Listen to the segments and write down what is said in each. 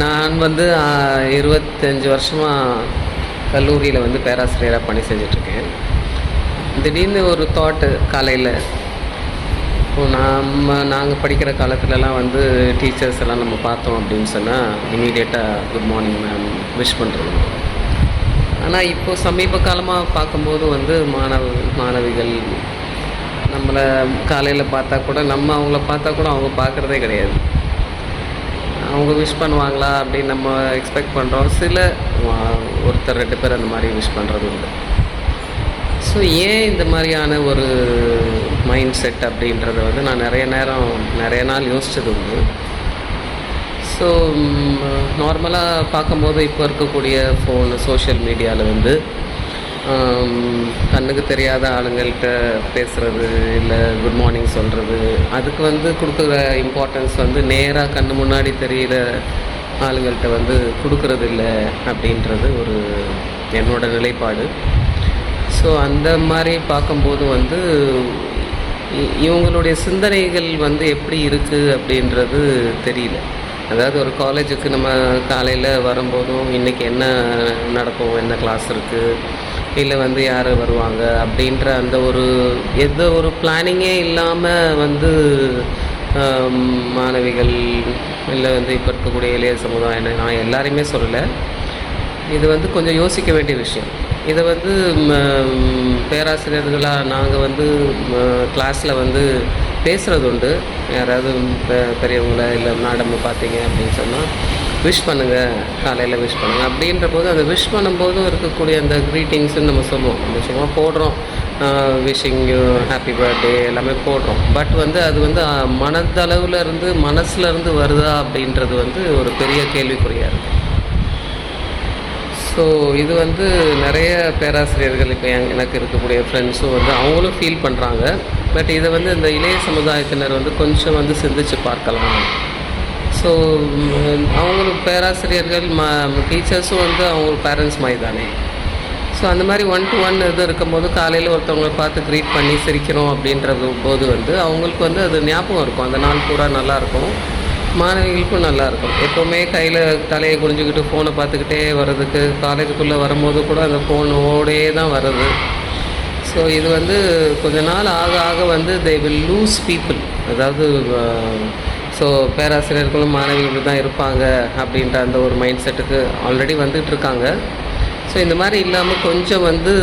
நான் வந்து 25 வருஷமாக கல்லூரியில் வந்து பேராசிரியராக பணி செஞ்சிட்ருக்கேன். திடீர்னு ஒரு தாட்டு காலையில், நாங்கள் படிக்கிற காலத்துலலாம் வந்து டீச்சர்ஸ் எல்லாம் நம்ம பார்த்தோம் அப்படின்னு சொன்னால் இமீடியட்டாக குட் மார்னிங் மேம் விஷ் பண்ணுறது. ஆனால் இப்போது சமீப காலமாக பார்க்கும்போது வந்து மாணவிகள் நம்மளை காலையில் பார்த்தா கூட அவங்கள பார்த்தா கூட அவங்க பார்க்குறதே கிடையாது. அவங்க விஷ் பண்ணுவாங்களா அப்படின்னு நம்ம எக்ஸ்பெக்ட் பண்ணுறோம். ஒருத்தர் 2 பேர் அந்த மாதிரி விஷ் பண்ணுறது உண்டு. ஸோ ஏன் இந்த மாதிரியான ஒரு மைண்ட் செட் அப்படின்றத வந்து நான் நிறைய நாள் யோசித்தது உண்டு. ஸோ நார்மலாக பார்க்கும்போது இப்போ இருக்கக்கூடிய சோஷியல் மீடியாவில் வந்து கண்ணுக்கு தெரியாத ஆளுங்கள்கிட்ட பேசுகிறது, இல்லை குட் மார்னிங் சொல்கிறது, அதுக்கு வந்து கொடுக்குற இம்பார்ட்டன்ஸ் வந்து நேராக கண்ணு முன்னாடி தெரிகிற ஆளுங்கள்கிட்ட வந்து கொடுக்கறது இல்லை அப்படின்றது என்னோட நிலைப்பாடு. ஸோ அந்த மாதிரி பார்க்கும்போது வந்து இவங்களுடைய சிந்தனைகள் வந்து எப்படி இருக்குது அப்படின்றது தெரியல. அதாவது ஒரு காலேஜுக்கு நம்ம காலையில் வரும்போதும் இன்றைக்கி என்ன நடக்கும், என்ன கிளாஸ் இருக்குது, இல்லை வந்து யார் வருவாங்க அப்படின்ற அந்த எந்த ஒரு பிளானிங்கே இல்லாமல் வந்து மாணவிகள் இல்லை வந்து இப்போ இருக்கக்கூடிய இளைய சமுதாயம், நான் எல்லாரையுமே சொல்லலை, இது வந்து கொஞ்சம் யோசிக்க வேண்டிய விஷயம். இதை வந்து பேராசிரியர்களாக நாங்கள் வந்து கிளாஸில் வந்து பேசுகிறது உண்டு. யாராவது பெரியவங்கள இல்லை மேடமை பார்த்தீங்க அப்படின்னு சொன்னால் விஷ் பண்ணுங்கள், காலையில் விஷ் பண்ணுங்கள் அப்படின்ற போது அந்த விஷ் பண்ணும்போதும் இருக்கக்கூடிய அந்த க்ரீட்டிங்ஸ்ன்னு நம்ம சொல்லுவோம். நம்ம சும்மா போடுறோம், விஷிங் யூ ஹாப்பி பர்த்டே எல்லாமே போடுறோம். பட் வந்து அது வந்து மனசுலேருந்து வருதா அப்படின்றது வந்து ஒரு பெரிய கேள்விக்குறியாக இருக்குது. ஸோ இது வந்து நிறைய பேராசிரியர்கள் இப்போ எனக்கு இருக்கக்கூடிய ஃப்ரெண்ட்ஸும் வந்து அவங்களும் ஃபீல் பண்ணுறாங்க. பட் இதை வந்து இந்த இளைய சமுதாயத்தினர் வந்து கொஞ்சம் வந்து சிந்திச்சு பார்க்கலாம். ஸோ அவங்களுக்கு பேராசிரியர்கள் டீச்சர்ஸும் வந்து அவங்க பேரண்ட்ஸ் மாதிரி தானே. ஸோ அந்த மாதிரி 1-to-1 இது இருக்கும்போது காலையில் ஒருத்தவங்களை பார்த்து க்ரீட் பண்ணி சிரிக்கிறோம் அப்படின்றது போது வந்து அவங்களுக்கு வந்து அது ஞாபகம் இருக்கும், அந்த நாள் பூரா நல்லாயிருக்கும், மாணவிகளுக்கும் நல்லாயிருக்கும். எப்போவுமே கையில் தலையை குனிஞ்சிக்கிட்டு ஃபோனை பார்த்துக்கிட்டே வர்றதுக்கு காலேஜுக்குள்ளே வரும்போது கூட அந்த ஃபோனோடே தான் வருது. ஸோ இது வந்து கொஞ்ச நாள் ஆக வந்து தே வில் லூஸ் பீப்புள். அதாவது ஸோ பேராசிரியர்களும் மாணவிகள் தான் இருப்பாங்க அப்படின்ற அந்த ஒரு மைண்ட் செட்டுக்கு ஆல்ரெடி வந்துகிட்டு இருக்காங்க. ஸோ இந்த மாதிரி இல்லாமல் கொஞ்சம் வந்து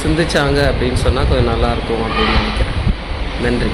சிந்திச்சாங்க அப்படின்னு சொன்னால் கொஞ்சம் நல்லாயிருக்கும் அப்படின்னு நினைக்கிறேன். நன்றி.